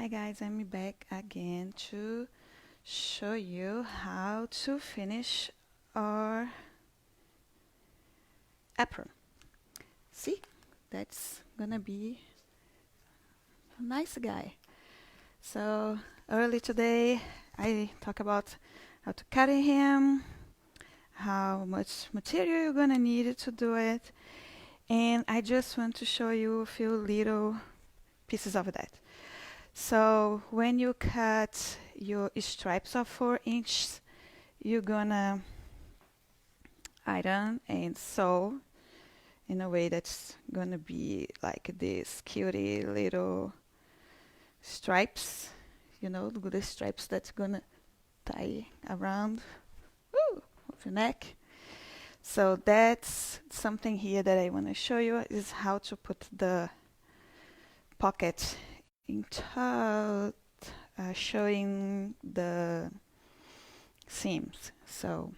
Hi guys, I'm back again to show you how to finish our apron. See, that's gonna be a nice guy. So early today I talk about how to cut him, how much material you're gonna need to do it, and I just want to show you a few little pieces of that. So when you cut your stripes of 4 inches, you're gonna iron and sew in a way that's gonna be like this cutie little stripes, you know, the stripes that's gonna tie around of your neck. So that's something here that I want to show you is how to put the pocket into showing the seams. So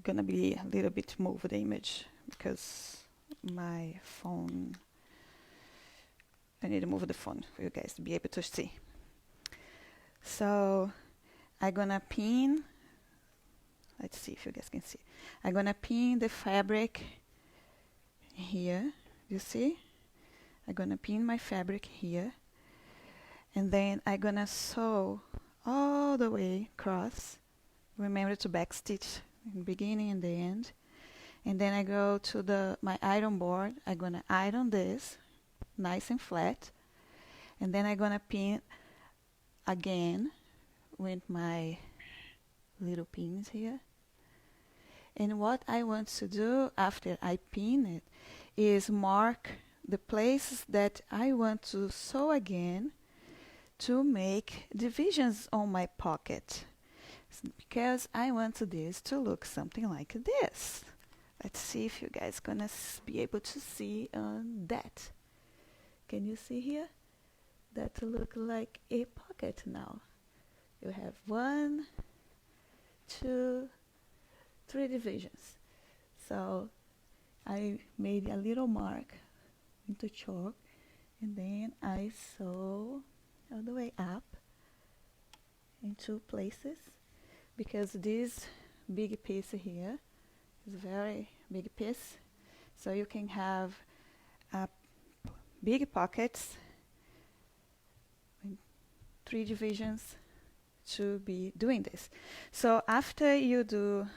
gonna be a little bit move the image because my phone, I need to move the phone for you guys to be able to see. So I'm gonna pin, let's see if you guys can see. I'm gonna pin the fabric here, you see? I'm gonna pin my fabric here, and then I'm gonna sew all the way across. Remember to backstitch in the beginning and the end. And then I go to my iron board. I'm gonna iron this nice and flat, and then I'm gonna pin again with my little pins here. And what I want to do after I pin it is mark the places that I want to sew again to make divisions on my pocket, because I want this to look something like this. Let's see if you guys gonna be able to see that. Can you see here? That look like a pocket now. You have 1, 2, 3 divisions. So I made a little mark into chalk, and then I sew all the way up in 2 places, because this big piece here is a very big piece, so you can have big pockets in 3 divisions to be doing this. So after you do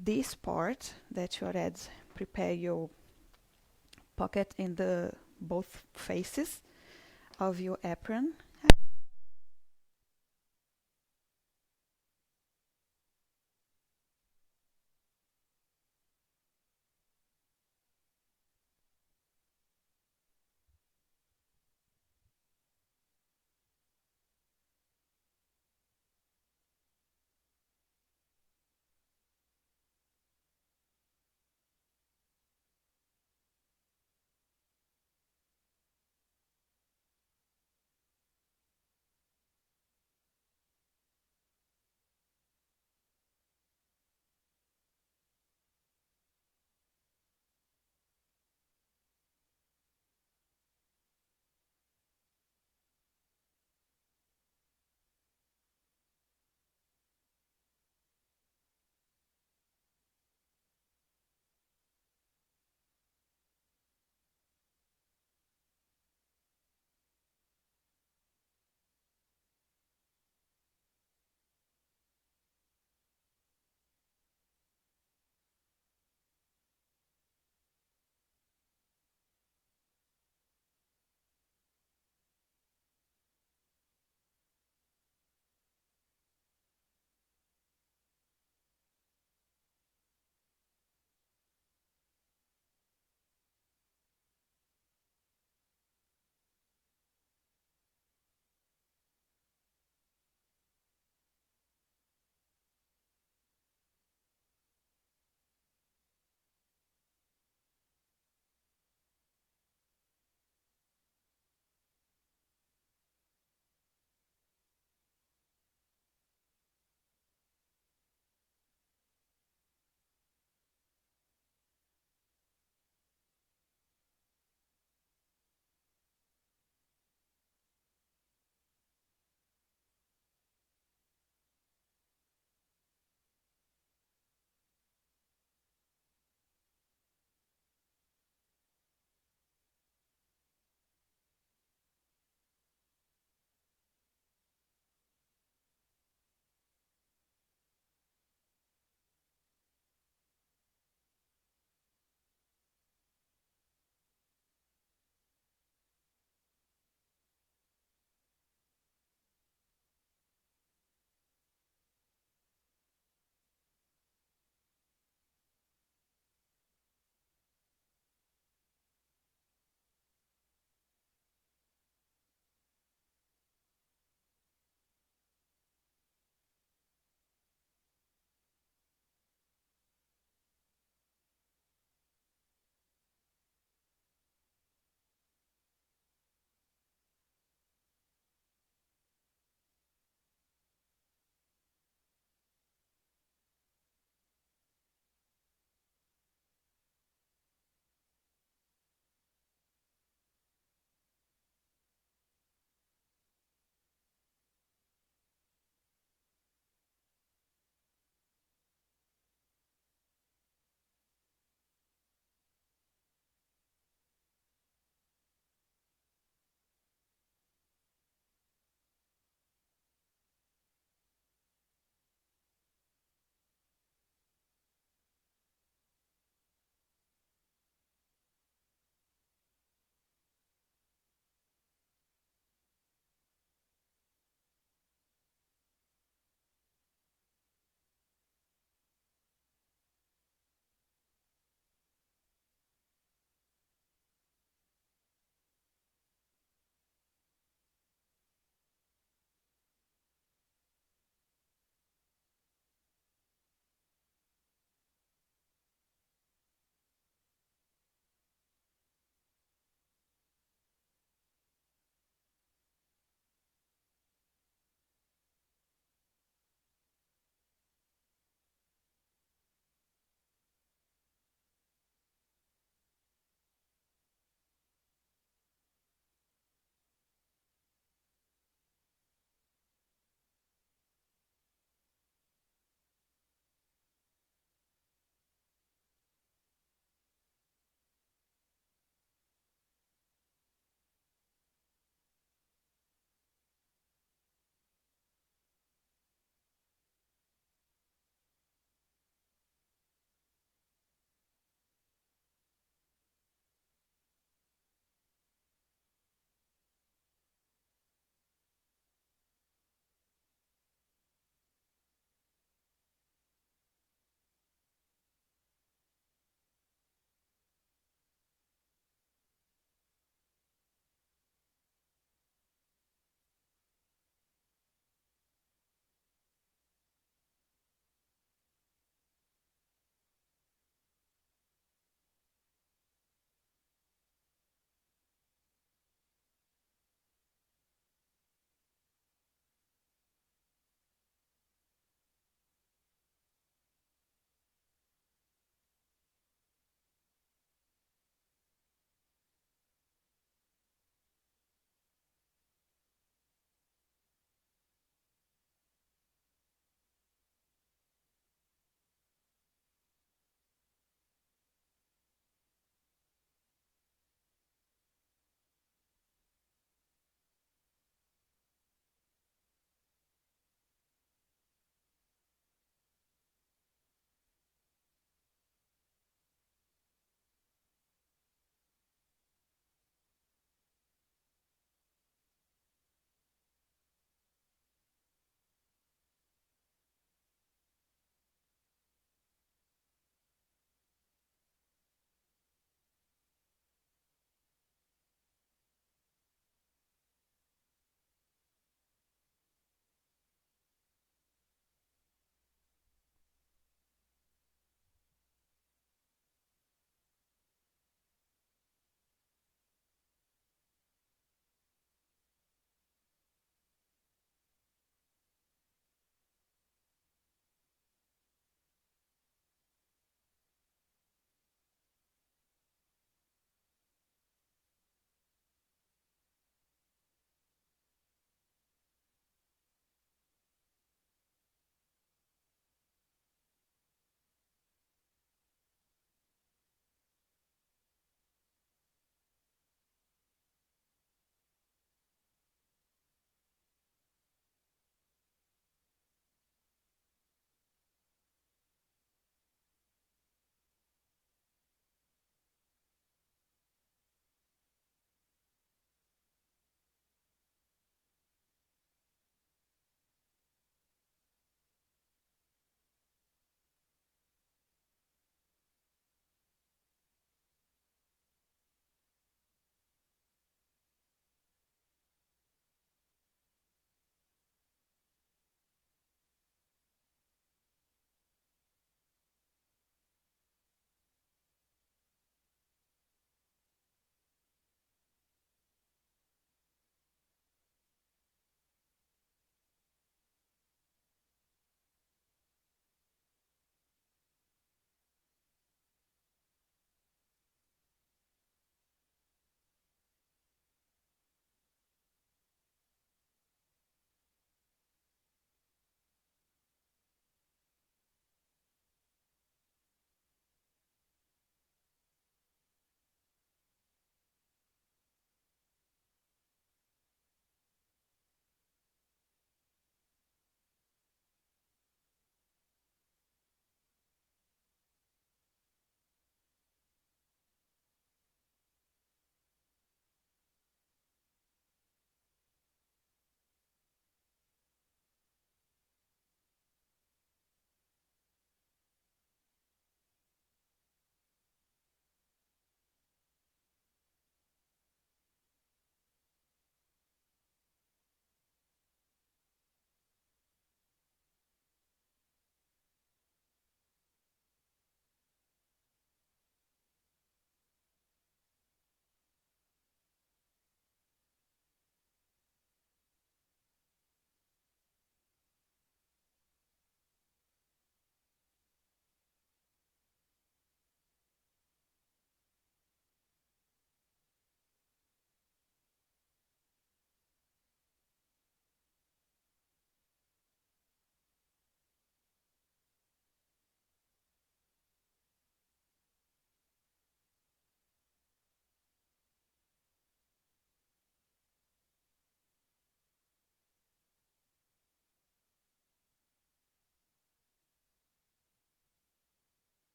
this part that you already prepare your pocket in the both faces of your apron,